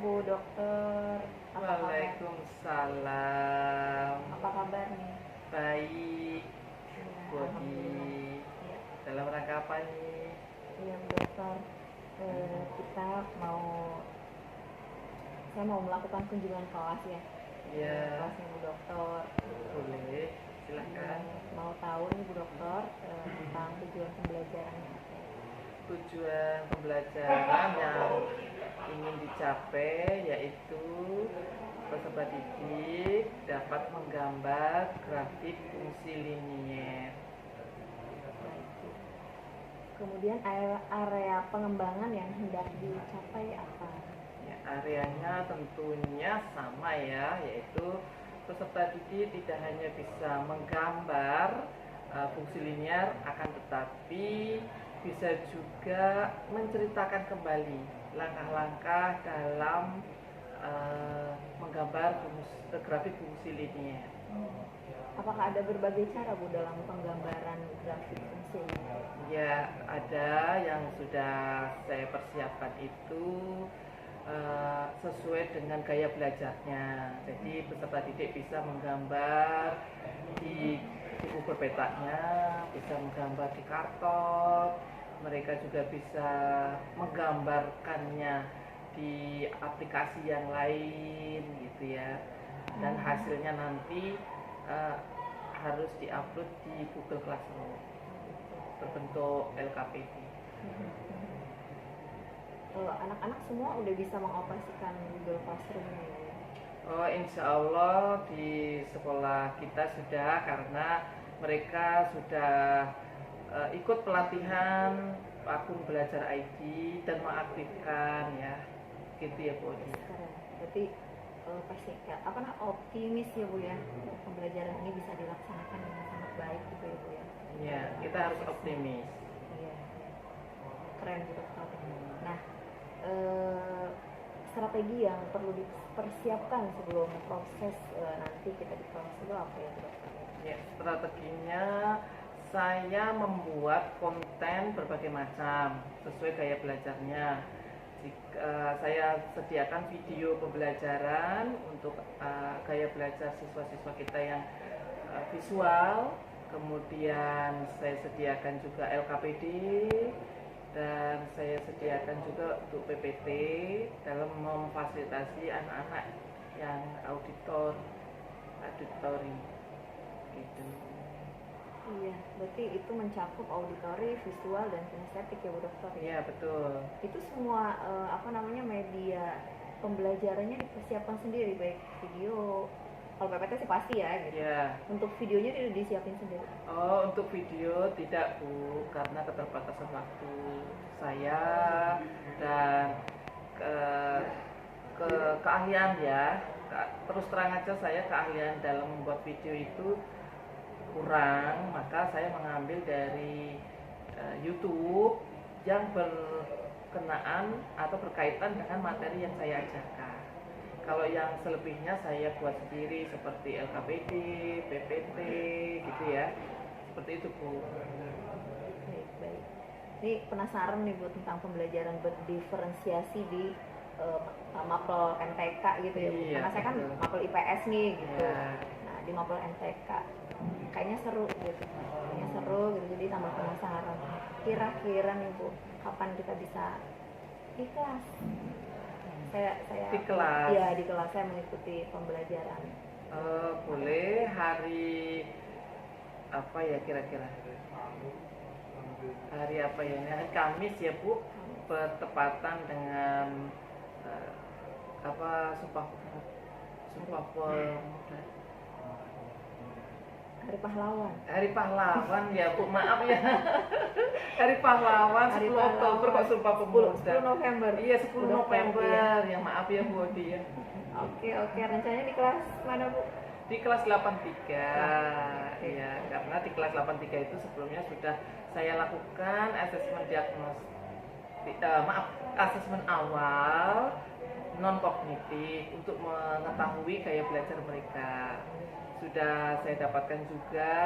Bu Dokter. Apa kabar? Waalaikumsalam. Apa kabar nih? Baik, Ya, Bodi. alhamdulillah. Iya, Dalam rangka apa nih? iya Bu Dokter. Kita mau, saya mau melakukan kunjungan kelas ya. Ya, Kelasnya Bu Dokter. boleh. Silahkan. Mau tahu nih Bu Dokter tentang tujuan pembelajarannya apa? Tujuan pembelajaran yang ingin dicapai yaitu peserta didik dapat menggambar grafik fungsi linier. Baik, Bu. Kemudian area pengembangan yang hendak dicapai apa? Ya, areanya tentunya sama ya, yaitu peserta didik tidak hanya bisa menggambar fungsi linear, akan tetapi bisa juga menceritakan kembali langkah-langkah dalam menggambar grafik fungsi linear. Apakah ada berbagai cara Bu dalam penggambaran grafik fungsi linear? Ya, ada yang sudah saya persiapkan itu sesuai dengan gaya belajarnya. Jadi peserta didik bisa menggambar di buku berpetaknya, bisa menggambar di karton, mereka juga bisa menggambarkannya di aplikasi yang lain gitu ya. Dan hasilnya nanti harus diupload di Google Classroom berbentuk LKPD. Anak-anak semua udah bisa mengoperasikan Google Classroom-nya ya? Oh, insya Allah di sekolah kita sudah, karena mereka sudah ikut pelatihan akun belajar ID dan mengaktifkan ya, gitu ya Bu. Sekarang, berarti pasti optimis ya Bu ya, pembelajaran ini bisa dilaksanakan dengan sangat baik gitu ya Bu ya? Ya, kita harus optimis. Iya, keren Bu Dokter. Nah, strategi yang perlu dipersiapkan sebelum proses nanti kita di kelas itu apa ya Bu Dokter? Ya, strateginya saya membuat konten berbagai macam sesuai gaya belajarnya. Saya sediakan video pembelajaran untuk gaya belajar siswa-siswa kita yang visual. Kemudian saya sediakan juga LKPD dan saya sediakan juga untuk PPT dalam memfasilitasi anak-anak yang auditori gitu. Iya, berarti itu mencakup auditori, visual, dan kinestetik ya Bu Dokter ya? Iya, betul. Itu semua media pembelajarannya dipersiapkan sendiri, baik video, kalau PPT sih pasti ya gitu. Ya. Untuk videonya tidak disiapin sendiri? Oh, untuk video tidak Bu, karena keterbatasan waktu saya dan keahlian ya. Terus terang aja, saya keahlian dalam membuat video itu kurang, maka saya mengambil dari YouTube yang berkenaan atau berkaitan dengan materi yang saya ajarkan. Kalau yang selebihnya saya buat sendiri seperti LKPD, PPT gitu ya. Seperti itu Bu. Baik. Ini penasaran nih Bu tentang pembelajaran berdiferensiasi di mapel MTK gitu ya Bu. Iya, Karena saya kan betul. mapel IPS nih gitu. Ya. Nah, di mapel MTK kayaknya seru gitu. Jadi tambah penasaran. Kira-kira nih Bu, kapan kita bisa di kelas? Saya Di kelas? Iya, di kelas saya mengikuti pembelajaran. Boleh hari apa ya kira-kira? Hari apa ya? Hari Kamis ya Bu, bertepatan dengan Sumpah Pemuda. Hari Pahlawan. Hari Pahlawan ya Bu, maaf ya. Hari Pahlawan 10 Oktober kok Sumpah Pemuda. 10 November. Iya, 10 Udah November. ya. Ya maaf ya Bu ya. Oke, rencananya di kelas mana Bu? Di kelas 83. Ya, karena di kelas 83 itu sebelumnya sudah saya lakukan asesmen asesmen awal non kognitif untuk mengetahui gaya belajar mereka. Sudah saya dapatkan juga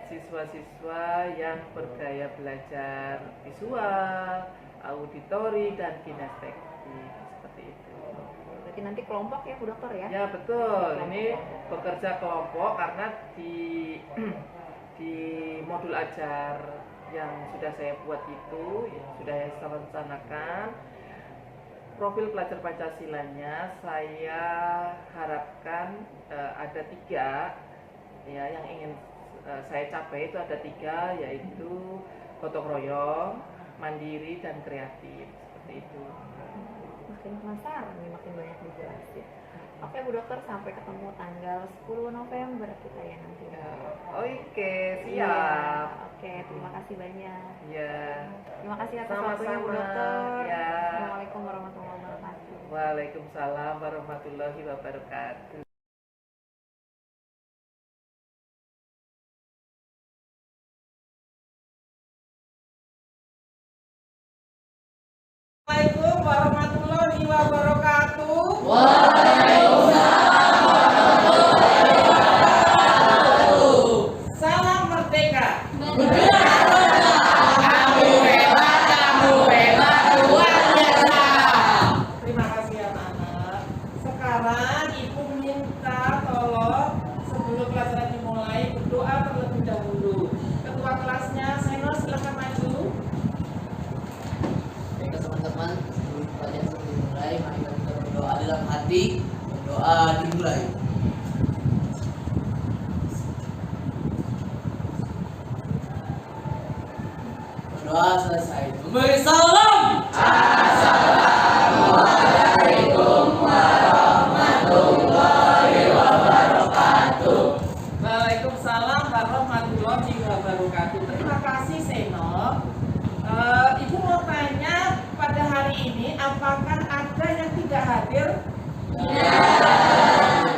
siswa-siswa yang bergaya belajar visual, auditori, dan kinestetik seperti itu. bikin nanti kelompok ya Bu Dokter ya? Ya betul, ini bekerja kelompok karena di di modul ajar yang sudah saya buat itu, yang sudah saya rencanakan, profil pelajar Pancasilanya saya harapkan ada 3 ya yang ingin saya capai, itu ada 3, yaitu gotong royong, mandiri, dan kreatif, seperti itu. Makin penasaran nih, makin banyak dijelasin. Oke Bu Dokter, sampai ketemu tanggal 10 November kita ya nanti. Oke, Iya. siap. Oke, terima kasih banyak. Ya. Terima kasih atas Sama-sama. waktunya Bu Dokter. Ya. Assalamualaikum warahmatullahi wabarakatuh. Waalaikumsalam warahmatullahi wabarakatuh. Assalamualaikum warahmatullahi wabarakatuh. Salam merdeka. Terima kasih anak-anak. Sekarang ibu minta tolong sebelum pelajaran dimulai berdoa terlebih dahulu. Ketua kelasnya Seno silahkan maju. Baiklah teman-teman, sebelum pelajaran dimulai, mari kita berdoa dalam hati. Berdoa dimulai. Berdoa selesai. Memberi salam. Waalaikumsalam warahmatullahi wabarakatuh. Terima kasih Seno. Ibu mau tanya pada hari ini apakah ada yang tidak hadir? Ya.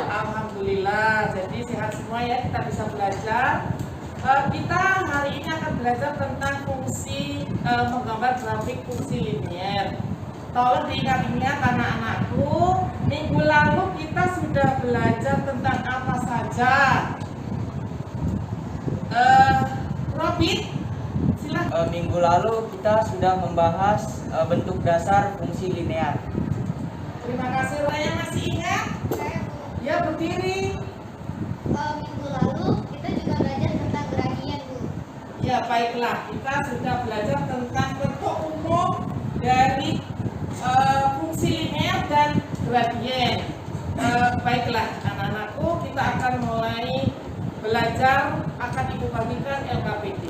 Alhamdulillah. Jadi sehat semua ya, kita bisa belajar. Kita hari ini akan belajar tentang fungsi menggambar grafik fungsi linier. Tolong diingat-ingat anak-anakku, minggu lalu kita sudah belajar tentang apa saja. Robin, silahkan. Minggu lalu kita sudah membahas bentuk dasar fungsi linear. Terima kasih. Raya masih ingat? Ya, berdiri. Minggu lalu kita juga belajar tentang gradien, Bu. Ya, baiklah. Kita sudah belajar tentang bentuk umum dari fungsi linear dan gradien. Baiklah, anak-anakku, kita akan mulai belajar, akan ibu bagikan LKPD.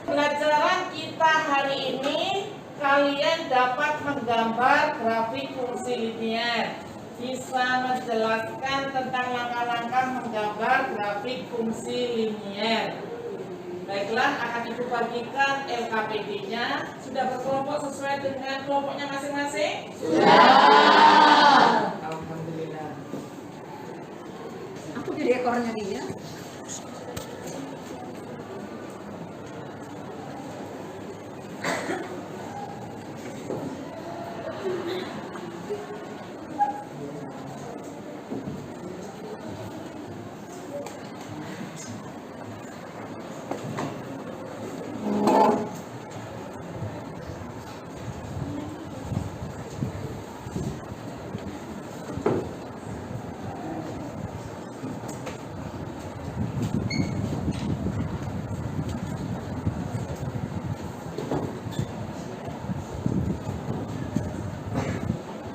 Pelajaran kita hari ini, kalian dapat menggambar grafik fungsi linear, bisa menjelaskan tentang langkah-langkah menggambar grafik fungsi linear. Baiklah, akan ibu bagikan LKPD-nya. Sudah berkelompok sesuai dengan kelompoknya masing-masing? Sudah. Alhamdulillah. Aku jadi ekornya dia.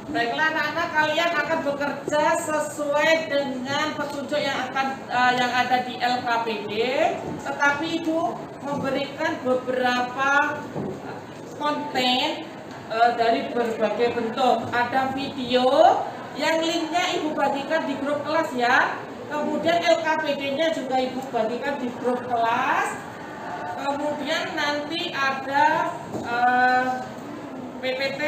Baiklah anak-anak, kalian akan bekerja sesuai dengan petunjuk yang ada di LKPD. Tetapi Ibu memberikan beberapa konten dari berbagai bentuk. Ada video yang linknya Ibu bagikan di grup kelas ya. Kemudian LKPD-nya juga Ibu bagikan di grup kelas. Kemudian nanti ada PPT,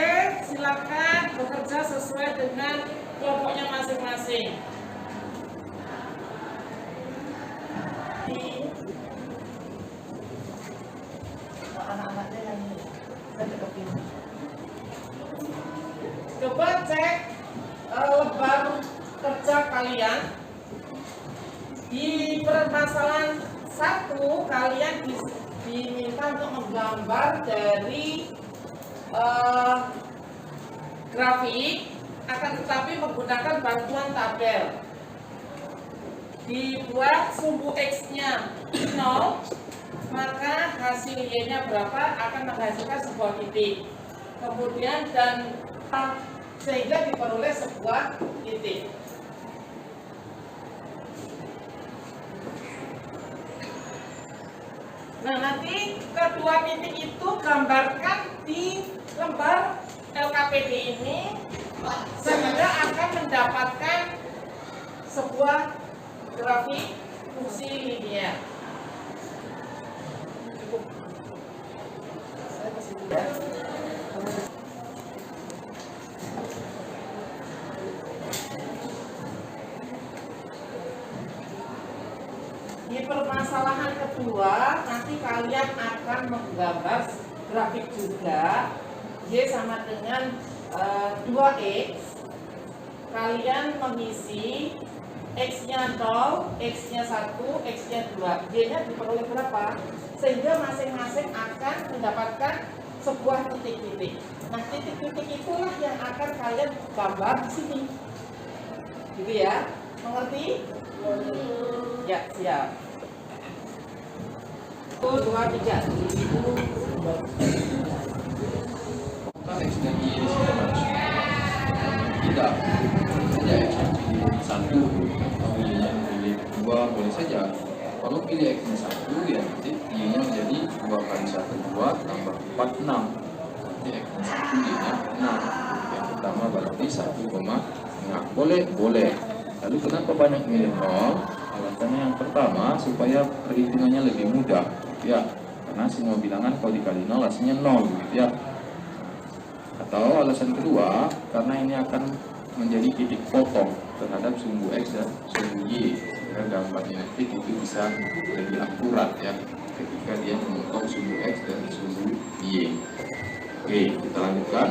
silakan bekerja sesuai dengan kelompoknya masing-masing. Anak-anaknya yang deketin. Coba cek lembar kerja kalian. Di permasalahan 1 kalian diminta untuk menggambar dari grafik, akan tetapi menggunakan bantuan tabel. Dibuat sumbu X-nya 0, maka hasil Y-nya berapa akan menghasilkan sebuah titik. Kemudian dan sehingga diperoleh sebuah titik. Nah, nanti kedua titik itu gambarkan di lembar LKPD ini sehingga akan mendapatkan sebuah grafik fungsi linear. Cukup. Saya kasih dulu ya. Di permasalahan kedua, nanti kalian akan menggambar grafik juga. Y sama dengan 2X. Kalian mengisi X-nya 0, X-nya 1, X-nya 2. Y-nya diperoleh berapa? Sehingga masing-masing akan mendapatkan sebuah titik-titik. Nah, titik-titik itulah yang akan kalian gambar di sini. Gitu ya? Mengerti? Ya, siap. 1, 2, 3. Apakah X dan Y di sini harus tidak? Saja X pilih 1 atau Y-nya pilih 2 boleh saja. Kalau pilih X-nya 1 ya nanti Y-nya menjadi 2 kali 1 2 tambah 4 6. Nanti X-nya 1 Y-nya 6. Yang pertama berarti 1,6. Boleh. Lalu kenapa banyak milih 0? Alasannya yang pertama supaya perhitungannya lebih mudah. Ya, karena semua bilangan kalau dikali 0 hasilnya 0 gitu ya. Atau alasan kedua, karena ini akan menjadi titik potong terhadap sumbu X dan sumbu Y, sehingga gambar genetik itu bisa lebih akurat ya ketika dia memotong sumbu X dan sumbu Y. Oke, kita lanjutkan.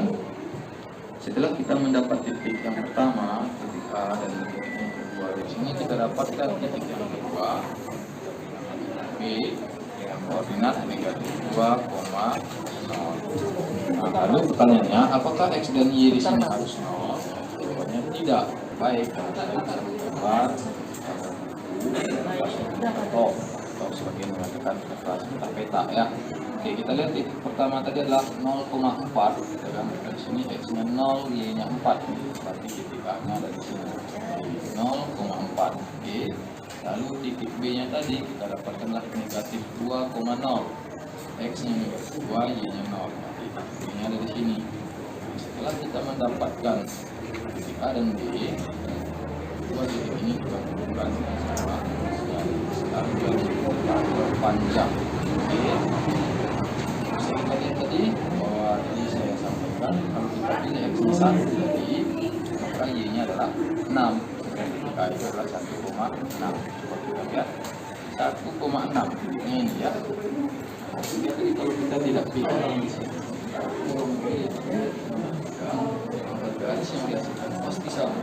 Setelah kita mendapat titik yang pertama, titik A dan titik yang kedua, di sini kita dapatkan titik yang kedua, B dengan koordinat negatif 2,0. Nah, lalu pertanyaannya, apakah X dan Y di sini harus 0? Jawabannya tidak. Baik, karena kita bisa menggambar atau sebagian mengatakan kertas peta ya. Oke, kita lihat titik pertama tadi adalah 0,4. Kita gambarkan di sini X-nya 0, Y-nya 4. Berarti titik A-nya ada di sini 0,4. Oke. Lalu titik B-nya tadi kita dapatkanlah negatif 2,0. X-nya negatif 2, Y-nya 0. Nanti titik B-nya ada di sini. Setelah kita mendapatkan titik A dan B, dua titik ini kita hubungkan sama sekarang garis panjang. Oke. Bisa kita lihat tadi bahwa tadi saya sampaikan kalau kita pilih X-nya 1 tadi, maka Y-nya adalah 6. Titik A itu adalah 1,6. Coba kita lihat 1,6 titiknya ini ya. Jadi kalau kita tidak pilih di sini, garis yang dihasilkan pasti sama.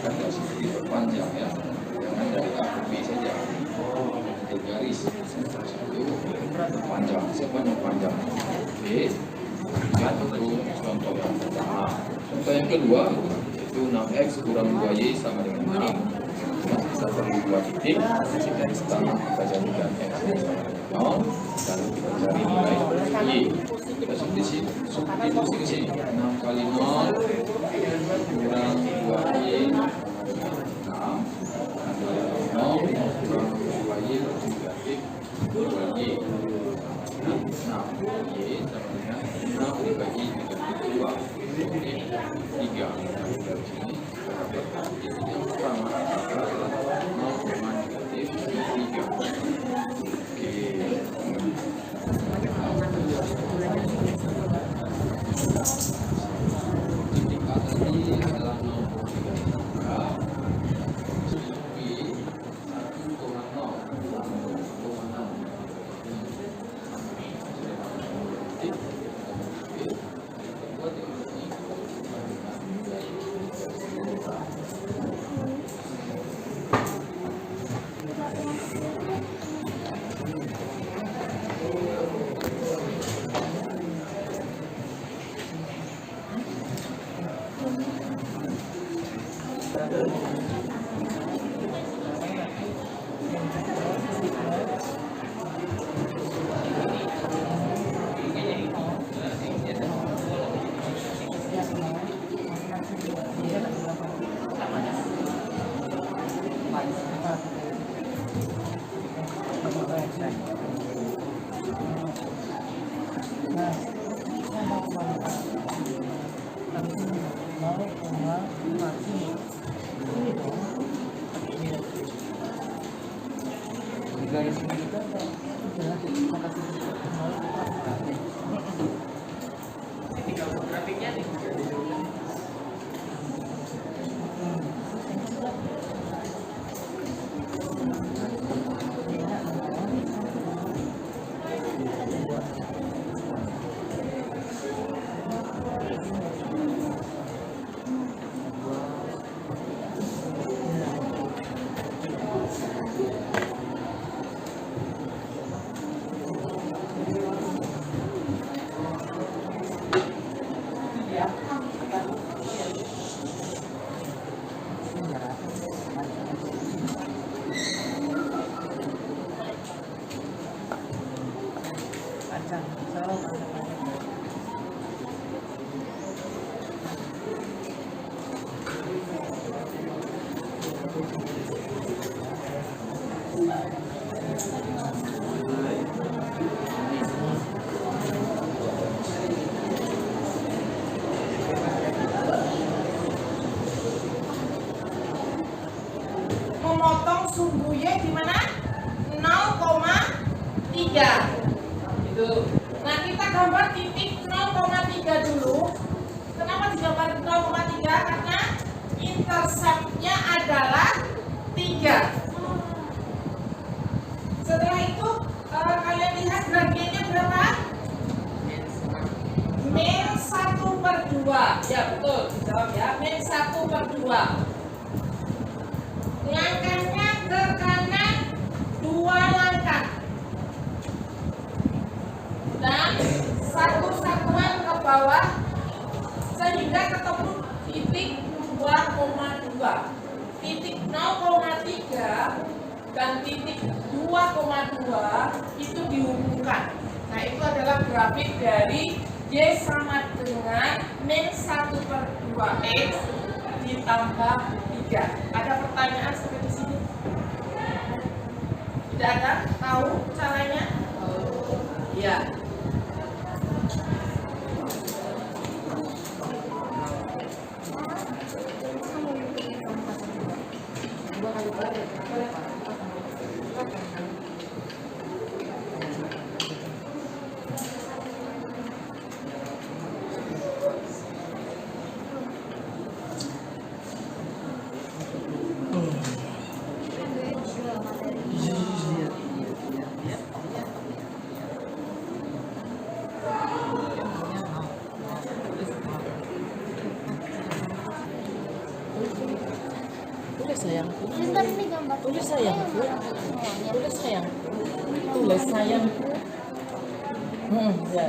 Kan garis itu diperpanjang ya, jangan dari A ke B saja. Untuk garis itu panjang, sepanjang panjang. B, untuk contoh yang pertama. Contoh yang kedua itu 6x kurang 2y sama dengan 6. Kita perlu 2 titik. Di garis pertama kita jadikan x sama dengan 0, lalu kita cari nilai y. Kita substitusi ke sini. 6 kali 0 kurang 2y sama dengan 6. 0 kurang 2y negatif 2y. 6y sama dengan 6 dibagi negatif 2. Oke, 3. Dari sini kita dapatkan titik yang pertama adalah 0, negatif 3. Oke. Titik A tadi adalah 0,3. Titik B 1,0. Nah, saya mau kembali. Tapi mau mati. Ini dong. Di garis ini juga udah makasih. Ini tinggal grafiknya nih. Memotong sumbu Y di mana? 0,3. Itu. Nah, kita gambar titik 0,3 dulu. Kenapa digambar 0,3? Karena interceptnya adalah 3. Setelah itu kalian lihat gradiennya berapa? Min 1/2. Ya betul, dijawab ya. Min 1/2. Langkahnya ke kanan 2 langkah dan 1 satuan ke bawah sehingga ketemu titik 2,2. Titik 0,3 dan titik 2,2 itu dihubungkan. Nah, itu adalah grafik dari Y sama dengan min 1/2X ditambah 3. Ada pertanyaan sampai di sini? Tidak ada? Tahu caranya? Iya. Sayangku, Bentar ini gambar. tulis sayangku, Semuanya. tulis sayangku, tulis sayangku. Ya.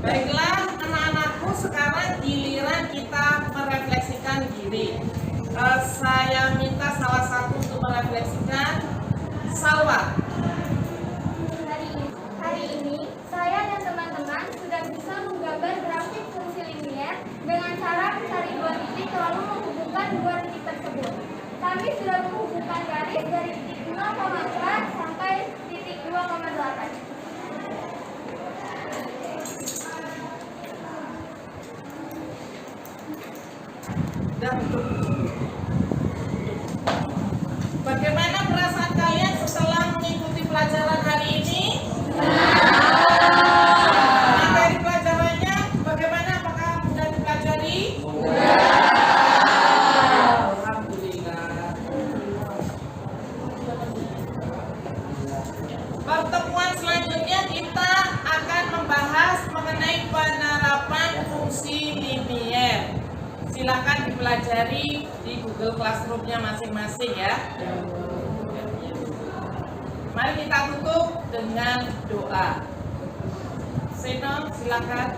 Baiklah anak-anakku, sekarang giliran kita merefleksikan diri. Saya minta salah satu untuk merefleksikan. Salwa. Hari ini, saya dan teman-teman sudah bisa menggambar grafik fungsi linier dengan cara mencari dua titik lalu menghubungkan dua titik tersebut. Kami sudah menghubungkan garis dari titik 0,4 sampai titik 2,8. Dan bagaimana perasaan kalian setelah mengikuti pelajaran hari ini? Materi pelajarannya bagaimana? Apakah mudah dipelajari? Alhamdulillah. Pertemuan selanjutnya kita akan membahas mengenai penerapan fungsi linier. Silakan dipelajari di Google Classroom-nya masing-masing ya. Mari kita tutup dengan doa. Seno, silakan.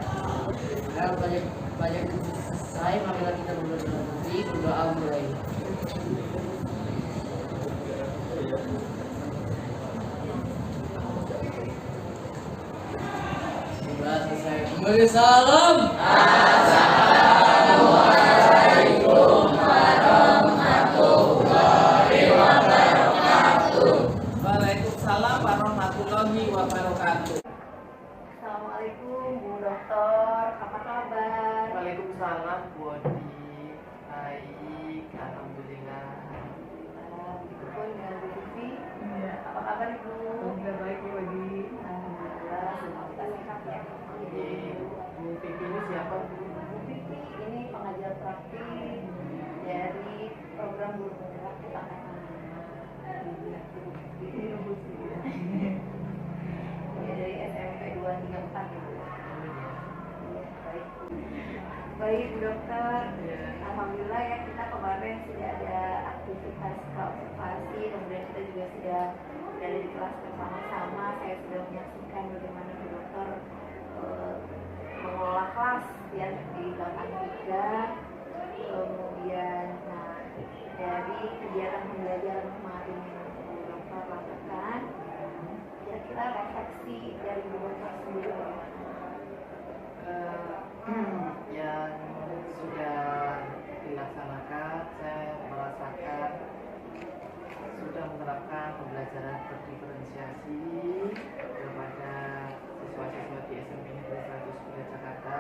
Banyak selesai, marilah kita berdoa mulai. Sudah selesai. Kembali salam. Waalaikumsalam warahmatullahi wabarakatuh. Assalamualaikum Bu Dokter, apa kabar? Waalaikumsalam Bu Odi. Baik, alhamdulillah. Ibu pun dengan Bu Vivi. Apa kabar Ibu? Alhamdulillah baik Bu Odi. Alhamdulillah, semua kita sehat ya. Bu Vivi ini siapa Bu? Bu Vivi ini pengajar praktik dari program guru penggerak kita ya, dari SMP 234 Ibu. Baik. Baik Bu Dokter. Alhamdulillah ya, kita kemarin sudah ada aktivitas observasi, kemudian kita juga sudah berada di kelas bersama-sama. Saya sudah menyaksikan bagaimana Bu Dokter mengelola kelas ya di belakang juga. Kemudian dari kegiatan pembelajaran kemarin yang Bu Dokter lakukan, kira-kira refleksi dari Bu Dokter sendiri bagaimana? Yang sudah dilaksanakan, saya merasakan sudah menerapkan pembelajaran berdiferensiasi kepada siswa-siswa di SMP Negeri 110 Jakarta.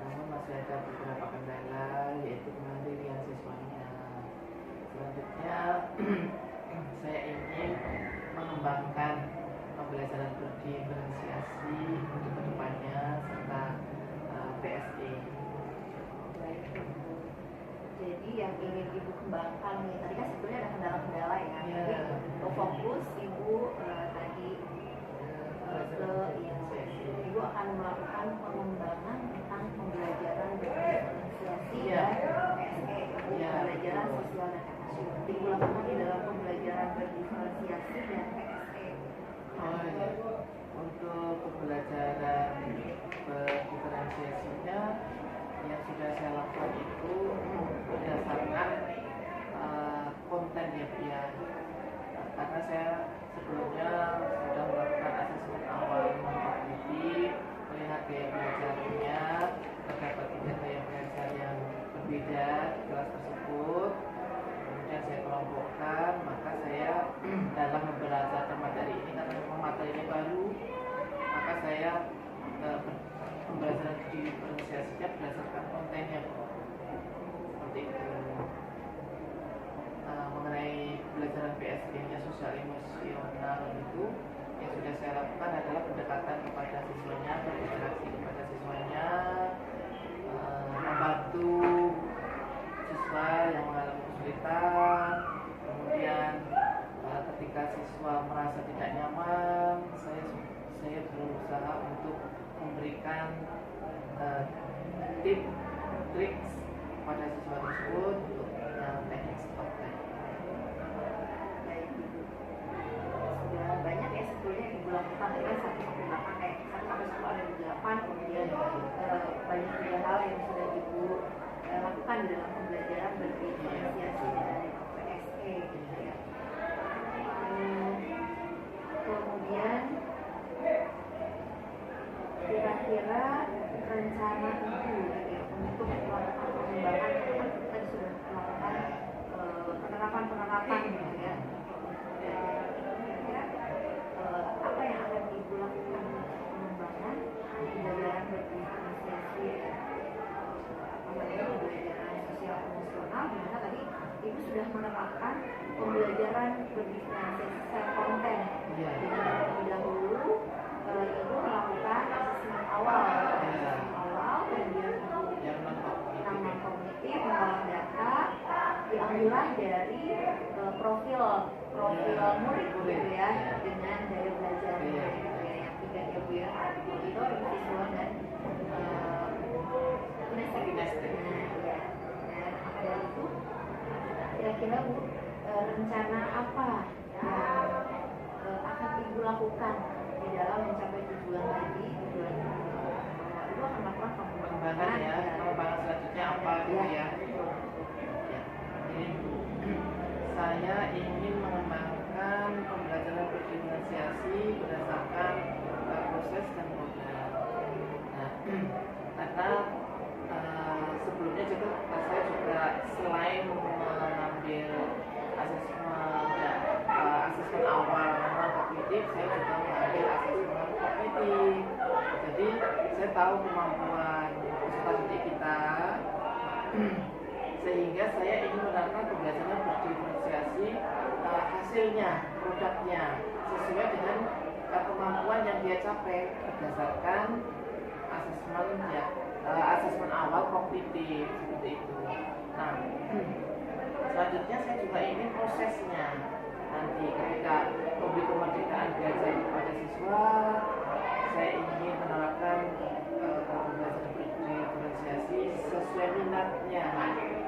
Namun masih ada beberapa kendala, yaitu kemandirian siswanya. Selanjutnya saya ingin mengembangkan pembelajaran berdiferensiasi untuk kedepannya serta PSE. Jadi yang ingin Ibu kembangkan nih, tadi kan sebetulnya ada kendala-kendala ya. Iya. Tapi fokus Ibu tadi Ibu akan melakukan pengembangan tentang pembelajaran berdiferensiasi Iya. dan PSE, Iya. pembelajaran sosial dan emosional. Ibu lakukan di dalam pembelajaran berdiferensiasi dan PSE. Oh iya. Untuk pembelajaran berdiferensiasinya yang sudah saya lakukan itu berdasarkan konten ya, karena saya sebelumnya sudah melakukan asesmen awal mengikuti, melihat gaya belajarnya, terdapat 3 gaya belajar yang berbeda di kelas tersebut. Kemudian saya kelompokkan, maka saya dalam membelajar materi ini, karena memang materi ini baru, maka saya pembelajaran diferensiasinya berdasarkan kontennya, seperti itu. Mengenai pembelajaran PSE-nya sosial emosional itu, yang sudah saya lakukan adalah pendekatan kepada siswanya, berinteraksi kepada siswanya, membantu siswa yang mengalami kesulitan. Kemudian ketika siswa merasa tidak nyaman, saya berusaha untuk memberikan tip, trik pada siswa tersebut untuk teknik stop time. Sudah banyak ya sebetulnya yang Ibu lakukan, tadi kan 1 sampai 8 kayak 1 sampai 10 ada di 8, kemudian dalam pembelajaran berdiferensiasi dari PSE gitu ya. Kemudian kira-kira rencana itu gitu ya, untuk melakukan pengembangan itu kan kita sudah melakukan penerapan gitu ya. Kira-kira apa yang akan Ibu lakukan untuk pengembangan pembelajaran berdiferensiasi pembelajaran sosial emosional, di mana tadi Ibu sudah menerapkan pembelajaran berdiferensiasi secara konten. Di mana terlebih dahulu Ibu melakukan asesmen awal, kemudian Ibu non kognitif, mengolah data, diambillah dari profil murid gitu ya, dengan daya belajarnya gitu ya, yang tiga ya Bu ya, auditor, visual dan kinesthetik. Dan maka dari itu kira-kira Bu, rencana apa yang akan Ibu lakukan di dalam mencapai tujuan tadi, tujuan Ibu akan melakukan pengembangan ya, pengembangan selanjutnya apa gitu ya. Jadi saya ingin mengembangkan pembelajaran berdiferensiasi berdasarkan proses dan modal. Nah, karena sebelumnya juga saya juga selain mengambil asesmen awal non kognitif, saya juga mengambil asesmen kognitif. Jadi saya tahu kemampuan peserta didik kita, sehingga saya ingin menerapkan pembelajaran berdiferensiasi hasilnya, produknya sesuai dengan kemampuan yang dia capai berdasarkan asesmen awal kognitif seperti itu. Nah, selanjutnya saya juga ingin prosesnya nanti ketika memberi kemerdekaan belajar kepada siswa, saya ingin menerapkan pembelajaran berdiferensiasi sesuai minatnya.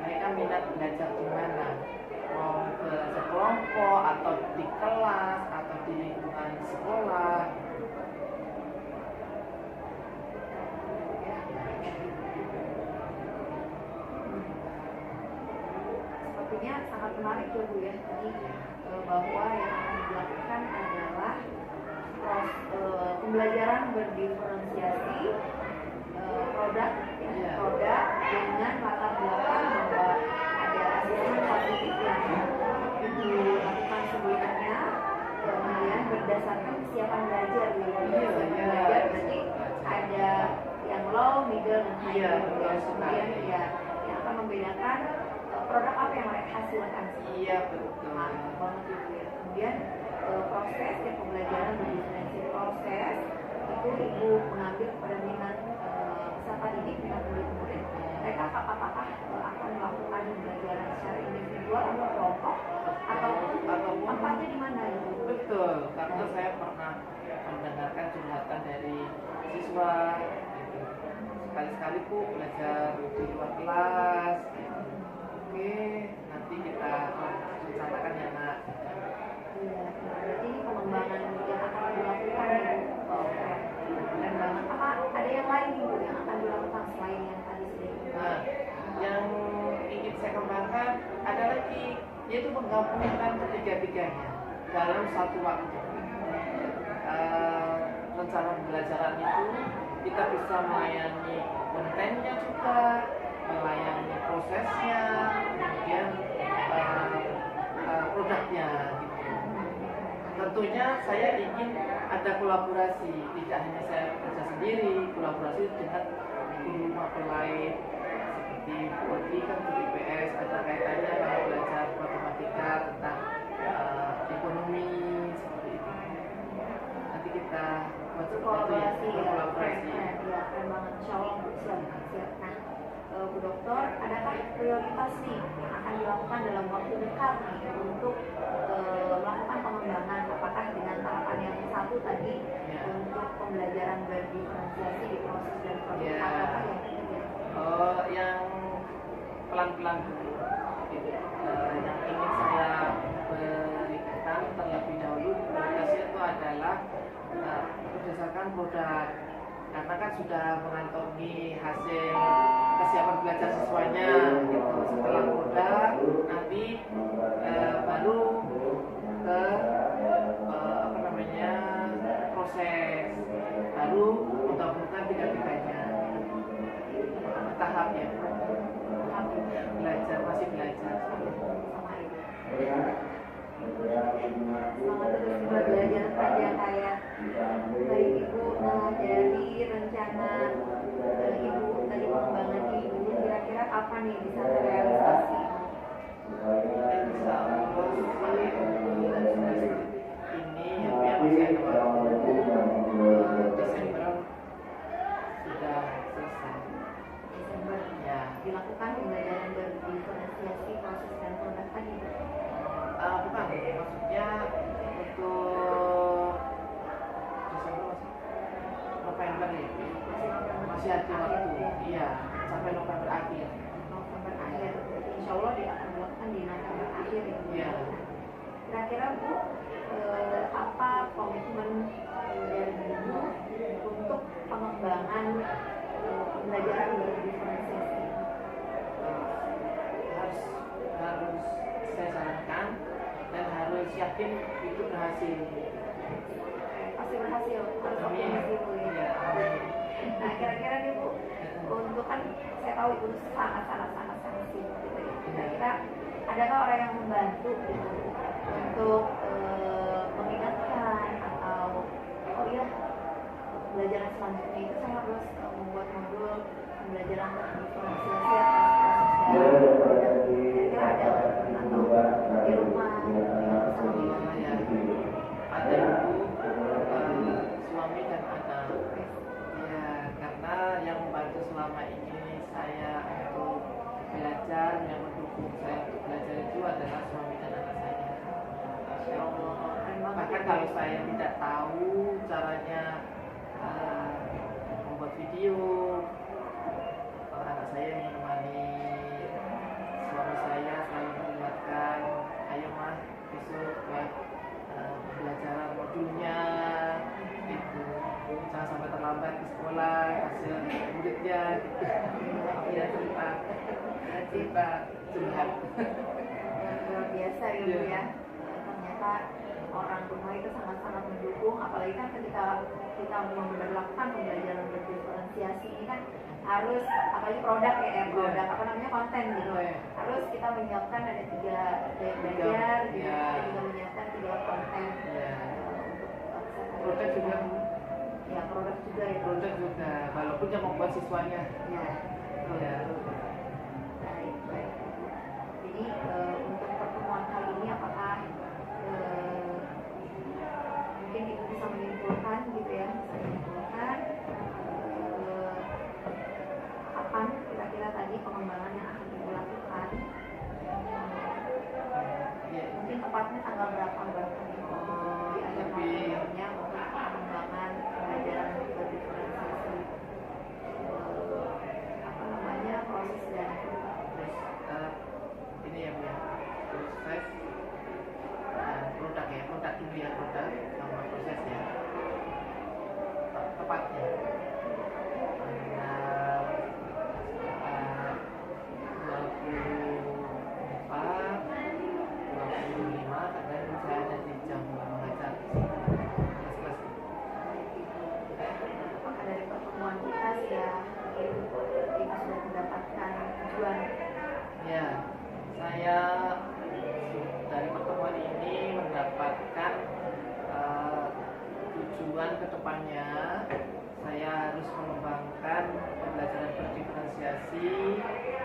Mereka minat belajar di mana, mau belajar kelompok atau di kelas atau di lingkungan sekolah. Sepertinya sangat menarik ya Bu ya, tadi bahwa yang akan dilakukan adalah pembelajaran berdiferensiasi produk dengan latar belakang bahwa ada asesmen kognitif yang dilakukan sebelumnya, kemudian berdasarkan kesiapan belajar belajar berarti ada yang low, middle, dan high. Kemudian ya yang akan membedakan produk apa yang mereka hasilkan. Iya betul. Mantap banget itu ya. Kemudian proses ya, pembelajaran berdiferensiasi proses itu Ibu mengambil pada minat peserta didik, minat murid-murid. Mereka apakah akan melakukan pembelajaran secara individual atau kelompok ataupun tempatnya di mana Ibu? Betul, karena saya pernah mendengarkan curhatan dari siswa gitu. Sekali-sekali Bu belajar di luar kelas gitu. Oke, nanti kita rencanakan ya Nak. Iya, berarti ini pengembangan yang akan dilakukan ya Bu. Keren banget. Apa ada yang lain nih Bu yang akan dilakukan selain yang tadi sudah Ibu? Nah, yang ingin saya kembangkan ada lagi, yaitu menggabungkan ketiga-tiganya dalam satu waktu. Rencana pembelajaran itu kita bisa melayani kontennya juga, melayani prosesnya, kemudian produknya gitu. Tentunya saya ingin ada kolaborasi, tidak hanya saya kerja sendiri, kolaborasi dengan guru maupun lain seperti Odi kan di IPS ada kaitannya kalau belajar matematika tentang ekonomi seperti itu. Nanti kita buat Kolaborasi ya, kolaborasi. keren banget. Insya Allah Bu, siap. Nah, Bu Dokter, adakah prioritas nih yang akan dilakukan dalam waktu dekat nih untuk melakukan pengembangan, apakah dengan tahapan yang satu tadi untuk pembelajaran berdiferensiasi di proses dan produk apa yang ketiga? Yang pelan-pelan dulu. Gitu. Yang ingin saya berikan terlebih dahulu prioritasnya itu adalah berdasarkan produk. karena kan sudah mengantongi hasil kesiapan belajar siswanya gitu. Setelah produk nanti baru ke apa namanya proses, baru menggabungkan tiga-tiganya bertahap ya, belajar, masih belajar sama ibu. Semangat terus juga belajar saja kayak dari ibu dari rencana ibu tadi pengembangan ibu kira-kira kapan nih bisa terrealisasi? Insya Allah ini ya masih ada waktu, Desember sudah selesai. Desember Ya, dilakukan pembelajaran berdiferensiasi proses dan produk tadi. bukan, maksudnya untuk Desember November ya, masih ada waktu, iya sampai November akhir. November akhir, berarti insya Allah dia akan dilakukan di November akhir ya. Iya. Kira-kira Bu, apa komitmen dari Ibu untuk pengembangan pembelajaran berdiferensiasi? harus saya sarankan dan harus yakin itu berhasil. Pasti berhasil, harus Amin. optimis Bu ya. Ya, amin. Nah kira-kira nih Bu, untuk kan saya tahu Ibu sangat sibuk gitu ya. Kira-kira adakah orang yang membantu gitu untuk mengingatkan atau oh iya pembelajaran selanjutnya itu saya harus membuat modul pembelajaran diferensiasi atas proses dan produk. Kira-kira ada atau di rumah yang bisa mengingatkan? Ada ibu, suami dan anak. Ya, karena yang membantu selama ini saya untuk belajar, yang mendukung saya untuk belajar itu adalah suami dan anak saya. Insya Allah. Bahkan kalau saya tidak tahu caranya membuat video, anak saya yang menemani, suami saya selalu mengingatkan, ayo mas besok buat pembelajaran modulnya gitu, jangan sampai terlambat ke sekolah hasil muridnya gitu. Ya cerita curhat. Luar biasa ya Bu ya. Ternyata orang rumah itu sangat-sangat mendukung, apalagi kan ketika kita memperlakukan pembelajaran berdiferensiasi ini kan harus, apalagi produk ya, produk apa namanya konten gitu, harus kita menyiapkan ada 3 gaya belajar gitu, Ya. kita juga menyiapkan 3 konten Ya. untuk Produk juga. ya produk juga ya Produk juga, walaupun yang membuat siswanya. ya. Ya. Baik. Jadi untuk pertemuan kali ini apakah mungkin Ibu bisa menyimpulkan gitu ya, kapan kira-kira tadi pengembangan yang akan Ibu lakukan? Ya. Mungkin tepatnya tanggal berapa nih di akhir Novembernya untuk pengembangan pembelajaran berdiferensiasi apa namanya proses dan Terus ini ya Bu ya, proses produk ya, produk dulu ya, produk sama proses ya, tepatnya tanggal 24, 25 kadang saya ada di jam mengajar kelas-kelas. apakah dari pertemuan kita sudah Ibu sudah mendapatkan tujuan? Ya, saya dari pertemuan ini mendapatkan tujuan kedepannya. Saya harus mengembangkan pembelajaran berdiferensiasi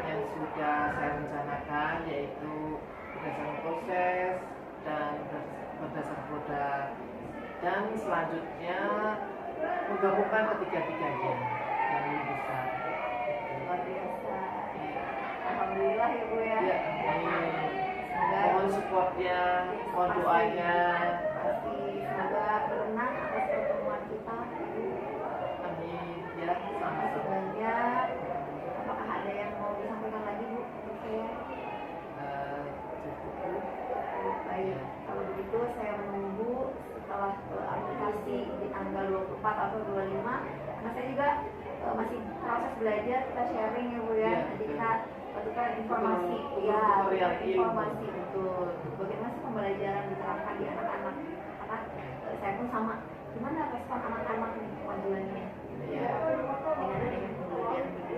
yang sudah saya rencanakan, yaitu berdasarkan proses dan berdasarkan produk, dan selanjutnya menggabungkan ketiga-tiganya yang lebih besar. Luar biasa. Alhamdulillah ya Bu ya. Ya, Semoga mohon supportnya, mohon doanya. pasti semoga berkenan atas pertemuan kita. Amin ya, Terima kasih sama-sama. banyak. Apakah ada yang mau disampaikan lagi Bu untuk saya? Cukup. Baik, kalau begitu saya menunggu setelah aplikasi di tanggal 24 atau Nah, saya juga masih proses belajar, kita sharing ya Bu ya. Iya, Nanti betul. kita tukar informasi, Untuk ya, pemberian ilmu. informasi betul. Bagaimana sih pembelajaran diterapkan di anak-anak? Karena saya pun sama. Gimana respon anak-anak nih kemajuannya? Gitu ya. Dengan adanya pembelajaran di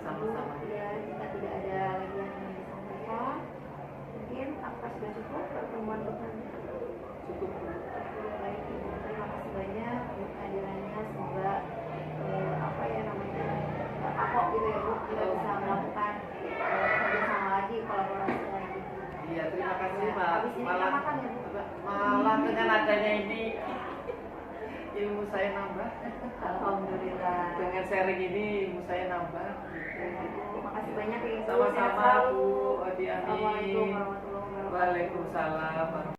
Sama-sama. Ya, jika tidak ada lagi yang ingin disampaikan, mungkin apa sudah cukup pertemuan kita? Cukup. Baik, Ibu. Terima kasih banyak untuk kehadirannya. Semoga apa ya namanya kapok gitu ya Bu, kita bisa melakukan kerjasama lagi, kolaborasi lagi. Iya, terima kasih Ya, Pak. habis ini kita makan ya Bu. Malah dengan adanya ini ilmu saya nambah. Alhamdulillah. Dengan sharing ini ilmu saya nambah. Terima kasih banyak ya Ibu. Sehat Sama-sama selalu. Bu Odi Ami. Assalamualaikum warahmatullahi wabarakatuh. Waalaikumsalam.